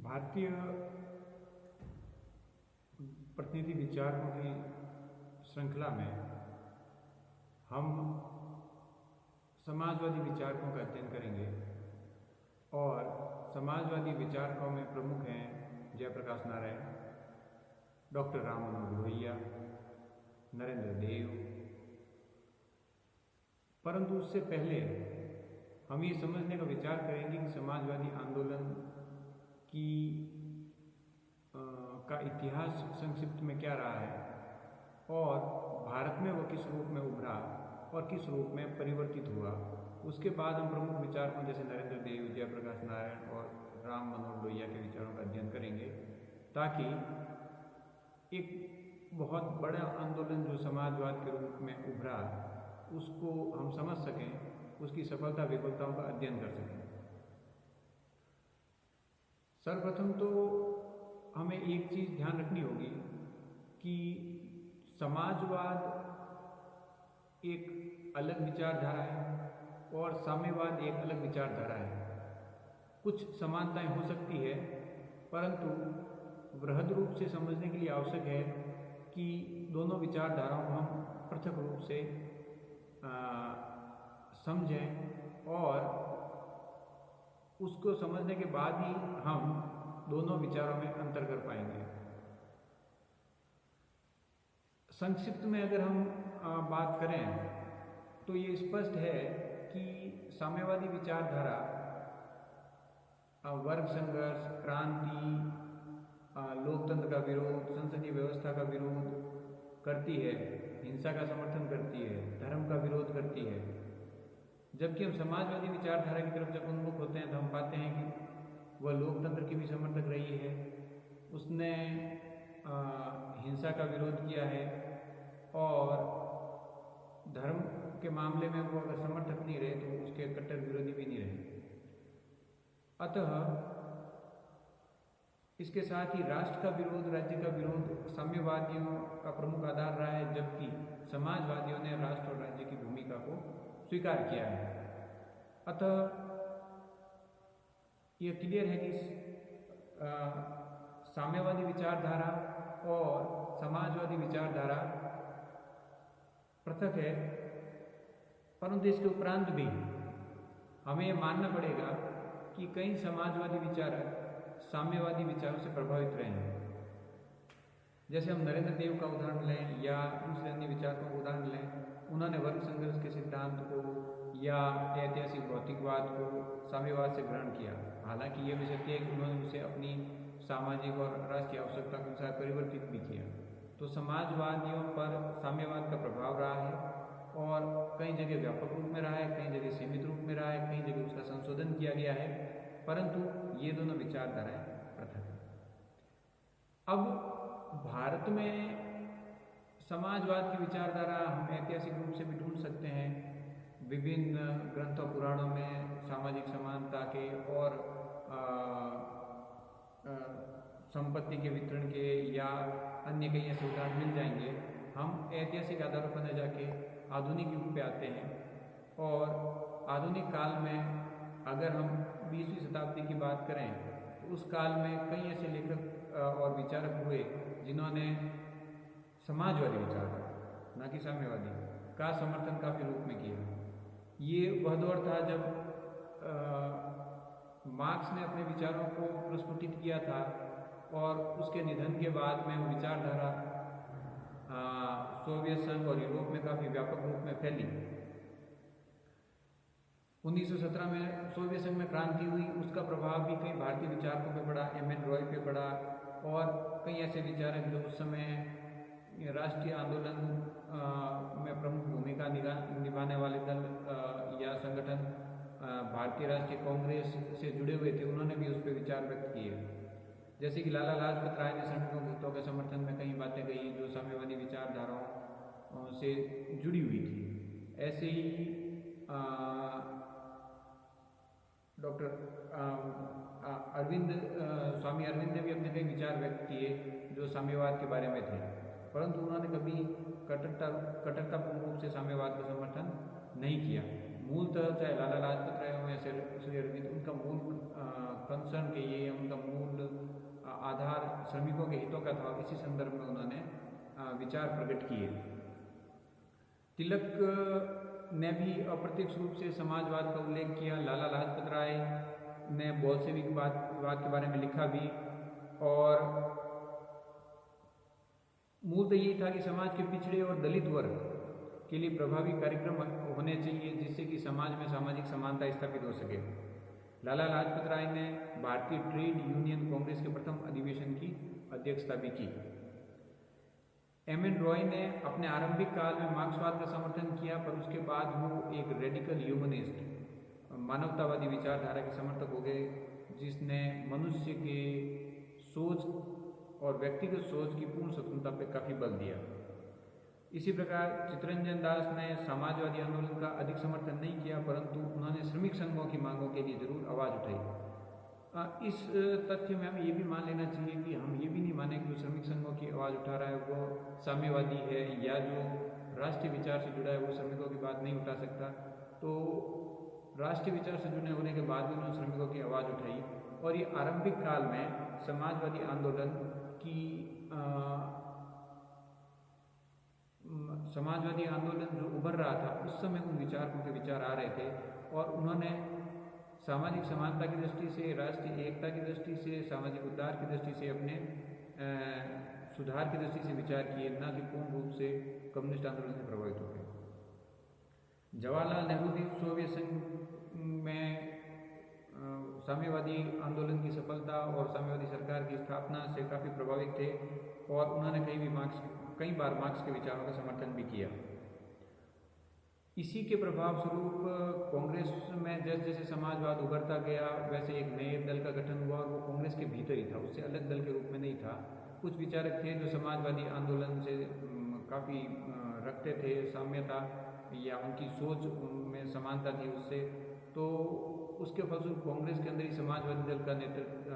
भारतीय प्रतिनिधि विचारकों की श्रृंखला में हम समाजवादी विचारकों का अध्ययन करेंगे और समाजवादी विचारकों में प्रमुख हैं जयप्रकाश नारायण, डॉक्टर राम मनोहर लोहिया, नरेंद्र देव। परंतु उससे पहले हम ये समझने का विचार करेंगे कि समाजवादी आंदोलन की का इतिहास संक्षिप्त में क्या रहा है और भारत में वह किस रूप में उभरा और किस रूप में परिवर्तित हुआ। उसके बाद हम प्रमुख विचारकों जैसे नरेंद्र देव, जयप्रकाश नारायण और राम मनोहर लोहिया के विचारों का अध्ययन करेंगे, ताकि एक बहुत बड़ा आंदोलन जो समाजवाद के रूप में उभरा उसको हम समझ सकें, उसकी सफलता विफलताओं का अध्ययन कर सकें। सर्वप्रथम तो हमें एक चीज़ ध्यान रखनी होगी कि समाजवाद एक अलग विचारधारा है और साम्यवाद एक अलग विचारधारा है। कुछ समानताएं हो सकती है, परंतु वृहद रूप से समझने के लिए आवश्यक है कि दोनों विचारधाराओं को हम पृथक रूप से समझें और उसको समझने के बाद ही हम दोनों विचारों में अंतर कर पाएंगे। संक्षिप्त में अगर हम बात करें तो ये स्पष्ट है कि साम्यवादी विचारधारा वर्ग संघर्ष, क्रांति, लोकतंत्र का विरोध, संसदीय व्यवस्था का विरोध करती है, हिंसा का समर्थन करती है, धर्म का विरोध करती है। जबकि हम समाजवादी विचारधारा की तरफ जब उन्मुख होते हैं तो हम पाते हैं कि वह लोकतंत्र की भी समर्थक रही है, उसने हिंसा का विरोध किया है और धर्म के मामले में वो अगर समर्थक नहीं रहे तो उसके कट्टर विरोधी भी नहीं रहे। अतः इसके साथ ही राष्ट्र का विरोध, राज्य का विरोध साम्यवादियों का प्रमुख आधार रहा है, जबकि समाजवादियों ने राष्ट्र और राज्य की भूमिका को स्वीकार किया है। अतः यह क्लियर है कि साम्यवादी विचारधारा और समाजवादी विचारधारा पृथक है, परंतु इसके उपरांत भी हमें यह मानना पड़ेगा कि कई समाजवादी विचारक साम्यवादी विचारों से प्रभावित रहे हैं। जैसे हम नरेंद्र देव का उदाहरण लें या दूसरे अन्य विचारकों का उदाहरण लें, उन्होंने वर्ग संघर्ष के सिद्धांत को या ऐतिहासिक भौतिकवाद को साम्यवाद से ग्रहण किया। हालांकि ये भी सत्य है कि उन्होंने उसे अपनी सामाजिक और राष्ट्रीय आवश्यकता के अनुसार परिवर्तित भी किया। तो समाजवादियों पर साम्यवाद का प्रभाव रहा है और कई जगह व्यापक रूप में रहा है, कई जगह सीमित रूप में रहा है, कई जगह उसका संशोधन किया गया है, परंतु ये दोनों विचारधाराएं पृथक हैं। अब भारत में समाजवाद की विचारधारा हम ऐतिहासिक रूप से भी ढूंढ सकते हैं। विभिन्न ग्रंथों पुराणों में सामाजिक समानता के और संपत्ति के वितरण के या अन्य कई ऐसे उदाहरण मिल जाएंगे। हम ऐतिहासिक आधारों पर न जाके आधुनिक युग पे आते हैं और आधुनिक काल में अगर हम 20वीं शताब्दी की बात करें तो उस काल में कई ऐसे लेखक और विचारक हुए जिन्होंने समाजवादी विचार, ना कि साम्यवादी, का समर्थन काफी रूप में किया। ये वह दौर था जब मार्क्स ने अपने विचारों को प्रस्फुटित किया था और उसके निधन के बाद में वो विचारधारा सोवियत संघ और यूरोप में काफ़ी व्यापक रूप में फैली। 1917 में सोवियत संघ में क्रांति हुई, उसका प्रभाव भी कई भारतीय विचारकों पे पड़ा, M.N. रॉय पे पड़ा और कई ऐसे विचारक जो उस समय राष्ट्रीय आंदोलन में प्रमुख भूमिका निभाने वाले दल या संगठन भारतीय राष्ट्रीय कांग्रेस से जुड़े हुए थे, उन्होंने भी उस पर विचार व्यक्त किए। जैसे कि लाला लाजपत राय ने श्रमिकों के हितों के समर्थन में कई बातें कही जो साम्यवादी विचारधाराओं से जुड़ी हुई थी। ऐसे ही डॉक्टर स्वामी अरविंद ने भी अपने कई विचार व्यक्त किए जो साम्यवाद के बारे में थे, परंतु उन्होंने कभी कट्टरतापूर्ण रूप से साम्यवाद का समर्थन नहीं किया। मूलतः चाहे लाला लाजपत राय हो या श्री अरविंद, उनका मूल कंसर्न के ये, उनका मूल आधार श्रमिकों के हितों का था। इसी संदर्भ में उन्होंने विचार प्रकट किए। तिलक ने भी अप्रत्यक्ष रूप से समाजवाद का उल्लेख किया। लाला लाजपत राय ने बोल्शेविकवाद के बारे में लिखा भी, और मूलतः यही था कि समाज के पिछड़े और दलित वर्ग के लिए प्रभावी कार्यक्रम होने चाहिए, जिससे कि समाज में सामाजिक समानता स्थापित हो सके। लाला लाजपत राय ने भारतीय ट्रेड यूनियन कांग्रेस के प्रथम अधिवेशन की अध्यक्षता भी की। एम.एन. रॉय ने अपने आरंभिक काल में मार्क्सवाद का समर्थन किया, पर उसके बाद वो एक रेडिकल ह्यूमनिस्ट, मानवतावादी विचारधारा के समर्थक हो गए, जिसने मनुष्य के सोच और व्यक्तिगत सोच की पूर्ण स्वतंत्रता पर काफ़ी बल दिया। इसी प्रकार चित्तरंजन दास ने समाजवादी आंदोलन का अधिक समर्थन नहीं किया, परंतु उन्होंने श्रमिक संघों की मांगों के लिए जरूर आवाज़ उठाई। इस तथ्य में हमें ये भी मान लेना चाहिए कि हम ये भी नहीं माने कि जो श्रमिक संघों की आवाज़ उठा रहा है वो साम्यवादी है, या जो राष्ट्रीय विचार से जुड़ा है वो श्रमिकों की बात नहीं उठा सकता। तो राष्ट्रीय विचार से जुड़े होने के बाद भी उन्होंने श्रमिकों की आवाज़ उठाई, और ये आरंभिक काल में समाजवादी आंदोलन की समाजवादी आंदोलन जो उभर रहा था, उस समय उन विचारकों के विचार आ रहे थे, और उन्होंने सामाजिक समानता की दृष्टि से, राष्ट्रीय एकता की दृष्टि से, सामाजिक उद्धार की दृष्टि से, अपने सुधार की दृष्टि से विचार किए, न कि पूर्ण रूप से कम्युनिस्ट आंदोलन से प्रभावित हो गए। जवाहरलाल नेहरू भी सोवियत संघ में साम्यवादी आंदोलन की सफलता और साम्यवादी सरकार की स्थापना से काफ़ी प्रभावित थे, और उन्होंने कई बार मार्क्स के विचारों का समर्थन भी किया। इसी के प्रभाव स्वरूप कांग्रेस में जैसे जैसे समाजवाद उभरता गया, वैसे एक नए दल का गठन हुआ, और वो कांग्रेस के भीतर ही था, उससे अलग दल के रूप में नहीं था। कुछ विचारक थे जो समाजवादी आंदोलन से काफ़ी रखते थे, साम्यता या उनकी सोच में समानता थी उससे, तो उसके फलस्वरूप कांग्रेस के अंदर ही समाजवादी दल का नेतृत्व,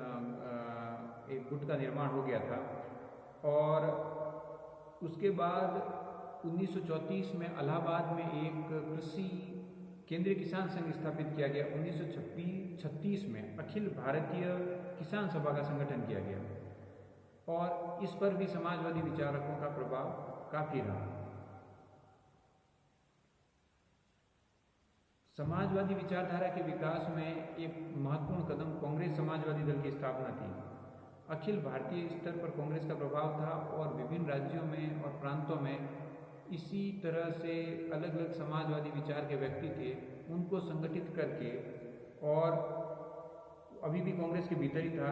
एक गुट का निर्माण हो गया था। और उसके बाद 1934 में इलाहाबाद में एक कृषि केंद्रीय किसान संघ स्थापित किया गया। 1936 में अखिल भारतीय किसान सभा का संगठन किया गया, और इस पर भी समाजवादी विचारकों का प्रभाव काफ़ी रहा। समाजवादी विचारधारा के विकास में एक महत्वपूर्ण कदम कांग्रेस समाजवादी दल की स्थापना थी। अखिल भारतीय स्तर पर कांग्रेस का प्रभाव था, और विभिन्न राज्यों में और प्रांतों में इसी तरह से अलग अलग समाजवादी विचार के व्यक्ति थे, उनको संगठित करके, और अभी भी कांग्रेस के भीतर ही था,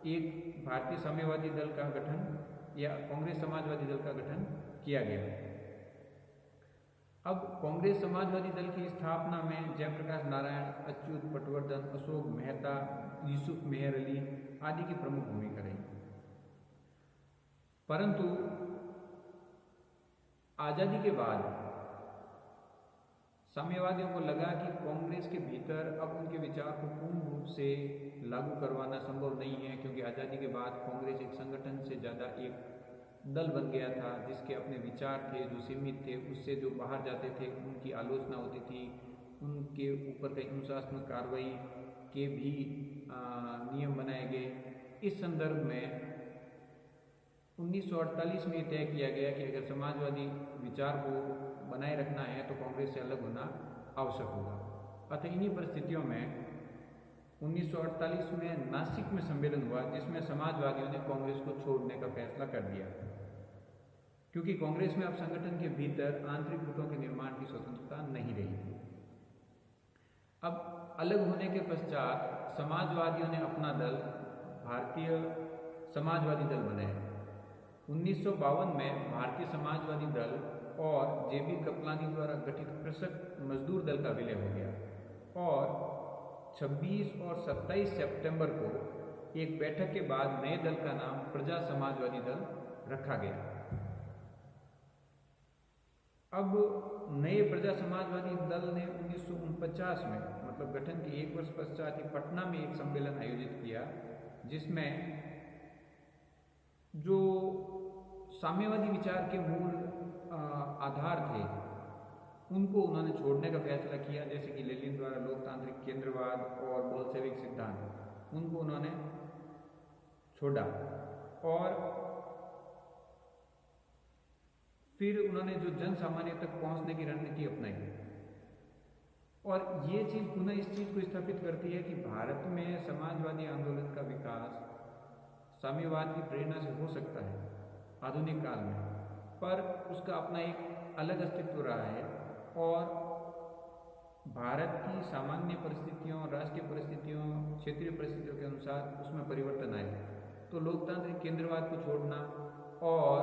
एक भारतीय साम्यवादी दल का गठन या कांग्रेस समाजवादी दल का गठन किया गया। अब कांग्रेस समाजवादी दल की स्थापना में जयप्रकाश नारायण, अच्युत पटवर्धन, अशोक मेहता, यूसुफ मेहर अली आदि की प्रमुख भूमिका रही। परंतु आज़ादी के बाद साम्यवादियों को लगा कि कांग्रेस के भीतर अब उनके विचार को पूर्ण रूप से लागू करवाना संभव नहीं है, क्योंकि आज़ादी के बाद कांग्रेस एक संगठन से ज़्यादा एक दल बन गया था, जिसके अपने विचार थे जो सीमित थे, उससे जो बाहर जाते थे उनकी आलोचना होती थी, उनके ऊपर कई अनुशासनात्मक कार्रवाई के भी नियम बनाए गए। इस संदर्भ में 1948 में तय किया गया कि अगर समाजवादी विचार को बनाए रखना है तो कांग्रेस से अलग होना आवश्यक होगा। अतः इन्हीं परिस्थितियों में 1948 में नासिक में सम्मेलन हुआ, जिसमें समाजवादियों ने कांग्रेस को छोड़ने का फैसला कर दिया, क्योंकि कांग्रेस में अब संगठन के भीतर आंतरिक गुटों के निर्माण की स्वतंत्रता नहीं रही थी। अब अलग होने के पश्चात समाजवादियों ने अपना दल भारतीय समाजवादी दल बनाया। 1952 में भारतीय समाजवादी दल और जे.बी. कृपलानी द्वारा गठित कृषक मजदूर दल का विलय हो गया, और 26 और 27 सितंबर को एक बैठक के बाद नए दल का नाम प्रजा समाजवादी दल रखा गया। अब नए प्रजा समाजवादी दल ने 1949 में, मतलब गठन के एक वर्ष पश्चात ही, पटना में एक सम्मेलन आयोजित किया, जिसमें जो साम्यवादी विचार के मूल आधार थे उनको उन्होंने छोड़ने का फैसला किया, जैसे कि लेनिन द्वारा लोकतांत्रिक केंद्रवाद और बोल्शेविक सिद्धांत, उनको उन्होंने छोड़ा। और फिर उन्होंने जो जन सामान्य तक पहुंचने की रणनीति अपनाई। और ये चीज़ पुनः इस चीज़ को स्थापित करती है कि भारत में समाजवादी आंदोलन का विकास साम्यवाद की प्रेरणा से हो सकता है आधुनिक काल में, पर उसका अपना एक अलग अस्तित्व रहा है। और भारत की सामान्य परिस्थितियों, राष्ट्रीय परिस्थितियों, क्षेत्रीय परिस्थितियों के अनुसार उसमें परिवर्तन आए। तो लोकतांत्रिक केंद्रवाद को छोड़ना और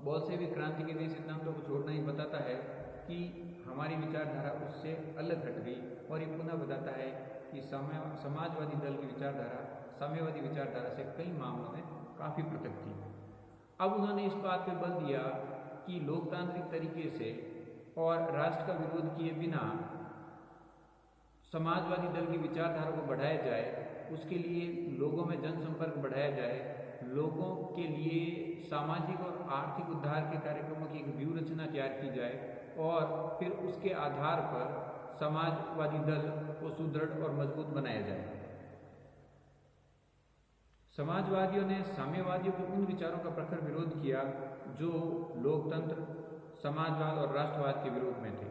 बोल्शेविक क्रांति के नए सिद्धांतों को छोड़ना ही बताता है कि हमारी विचारधारा उससे अलग हट गई। और ये पुनः बताता है कि समाजवादी दल की विचारधारा साम्यवादी विचारधारा से कई मामलों में काफ़ी पृथक थी। अब उन्होंने इस बात पे बल दिया कि लोकतांत्रिक तरीके से और राष्ट्र का विरोध किए बिना समाजवादी दल की विचारधारा को बढ़ाया जाए, उसके लिए लोगों में जनसंपर्क बढ़ाया जाए, लोगों के लिए सामाजिक और आर्थिक उद्धार के कार्यक्रमों की एक व्यूह रचना तैयार की जाए और फिर उसके आधार पर समाजवादी दल को सुदृढ़ और मजबूत बनाया जाए। समाजवादियों ने साम्यवादियों के उन विचारों का प्रखर विरोध किया जो लोकतंत्र, समाजवाद और राष्ट्रवाद के विरोध में थे।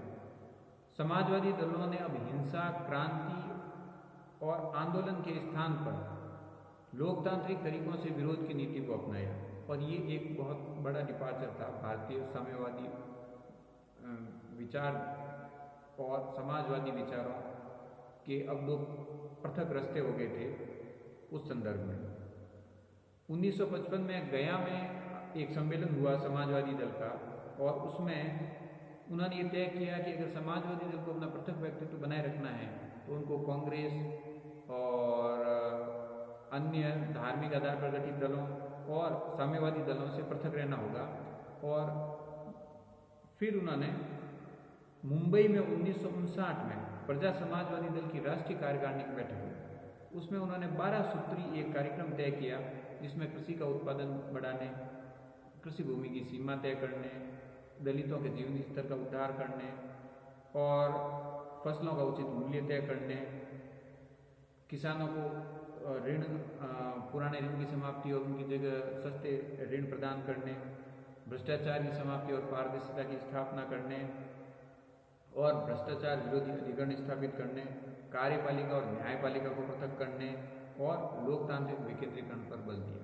समाजवादी दलों ने अब हिंसा, क्रांति और आंदोलन के स्थान पर लोकतांत्रिक तरीकों से विरोध की नीति को अपनाया। और ये एक बहुत बड़ा डिपार्चर था भारतीय साम्यवादी विचार और समाजवादी विचारों के। अब दो पृथक रास्ते हो गए थे उस संदर्भ में। 1955 में गया में एक सम्मेलन हुआ समाजवादी दल का, और उसमें उन्होंने ये तय किया कि अगर समाजवादी दल को अपना पृथक व्यक्तित्व बनाए रखना है तो उनको कांग्रेस और अन्य धार्मिक आधार पर गठित दलों और साम्यवादी दलों से पृथक रहना होगा। और फिर उन्होंने मुंबई में 1959 में प्रजा समाजवादी दल की राष्ट्रीय कार्यकारिणी की बैठक हुई। उसमें उन्होंने 12 सूत्री एक कार्यक्रम तय किया, जिसमें कृषि का उत्पादन बढ़ाने, कृषि भूमि की सीमा तय करने, दलितों के जीवन स्तर का उद्धार करने और फसलों का उचित मूल्य तय करने, किसानों को ऋण, पुराने ऋण की समाप्ति और उनकी जगह सस्ते ऋण प्रदान करने, भ्रष्टाचार की समाप्ति और पारदर्शिता की स्थापना करने और भ्रष्टाचार विरोधी अधिकरण स्थापित करने, कार्यपालिका और न्यायपालिका को पृथक करने और लोकतांत्रिक विकेंद्रीकरण पर बल दिया।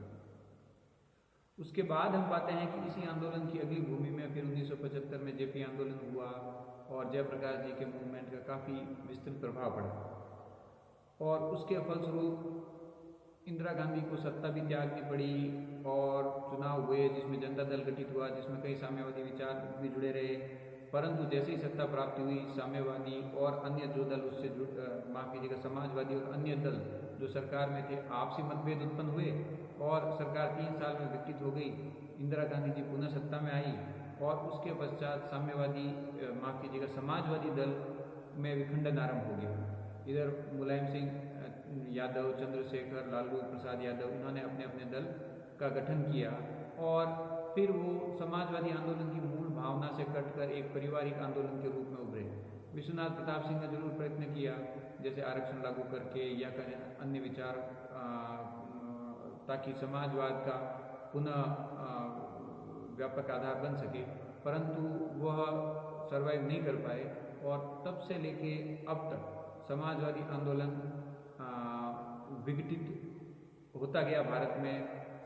उसके बाद हम पाते हैं कि इसी आंदोलन की अगली भूमि में फिर 1975 में जेपी आंदोलन हुआ और जयप्रकाश जी के मूवमेंट का काफ़ी विस्तृत प्रभाव पड़ा। और उसके फलस्वरूप इंदिरा गांधी को सत्ता भी त्यागनी पड़ी और चुनाव हुए जिसमें जनता दल गठित हुआ, जिसमें कई साम्यवादी विचार भी जुड़े रहे। परंतु जैसे ही सत्ता प्राप्ति हुई, साम्यवादी और अन्य जो दल उससे माफ कीजिएगा समाजवादी और अन्य दल जो सरकार में थे, आपसी मतभेद उत्पन्न हुए और सरकार 3 साल में विकसित हो गई। इंदिरा गांधी जी पुनः सत्ता में आई और उसके पश्चात साम्यवादी माफ कीजिएगा समाजवादी दल में विखंडन आरंभ हो गया। इधर मुलायम सिंह यादव, चंद्रशेखर, लालू प्रसाद यादव, इन्होंने अपने अपने दल का गठन किया और फिर वो समाजवादी आंदोलन की मूल भावना से कटकर एक पारिवारिक आंदोलन के रूप में उभरे। विश्वनाथ प्रताप सिंह ने जरूर प्रयत्न किया, जैसे आरक्षण लागू करके या करें अन्य विचार, ताकि समाजवाद का पुनः व्यापक आधार बन सके, परंतु वह सर्वाइव नहीं कर पाए। और तब से लेके अब तक समाजवादी आंदोलन विघटित होता गया भारत में।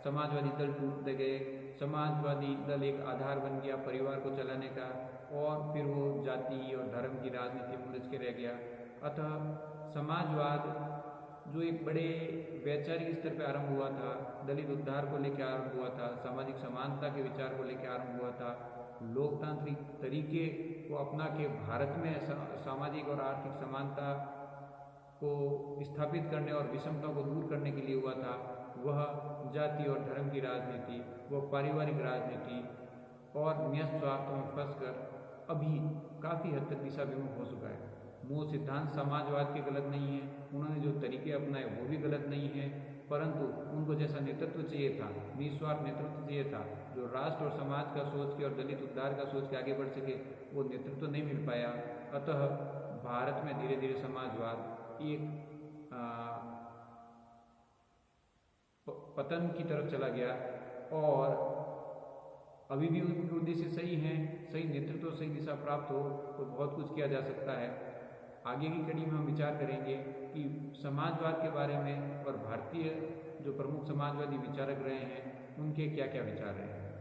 समाजवादी दल टूटते गए, समाजवादी दल एक आधार बन गया परिवार को चलाने का, और फिर वो जाति और धर्म की राजनीति में उलझ के रह गया। अतः समाजवाद जो एक बड़े वैचारिक स्तर पर आरंभ हुआ था, दलित उद्धार को लेकर आरंभ हुआ था, सामाजिक समानता के विचार को लेकर आरंभ हुआ था, लोकतांत्रिक तरीके को अपना के भारत में सामाजिक और आर्थिक समानता को स्थापित करने और विषमता को दूर करने के लिए हुआ था, वह जाति और धर्म की राजनीति, वह पारिवारिक राजनीति और न्यस्त स्वार्थों में फंसकर अभी काफ़ी हद तक दिशा विमुख हो चुका है। मूल सिद्धांत समाजवाद के गलत नहीं है, उन्होंने जो तरीके अपनाए वो भी गलत नहीं है, परंतु उनको जैसा नेतृत्व चाहिए था, निस्वार्थ नेतृत्व चाहिए था, जो राष्ट्र और समाज का सोच के और दलित उद्धार का सोच के आगे बढ़ सके, वो नेतृत्व नहीं मिल पाया। अतः भारत में धीरे धीरे समाजवाद एक पतन की तरफ चला गया। और अभी भी उनके उद्देश्य सही हैं, सही नेतृत्व, सही दिशा प्राप्त हो तो बहुत कुछ किया जा सकता है। आगे की कड़ी में हम विचार करेंगे कि समाजवाद के बारे में और भारतीय जो प्रमुख समाजवादी विचारक रहे हैं उनके क्या क्या विचार रहे हैं।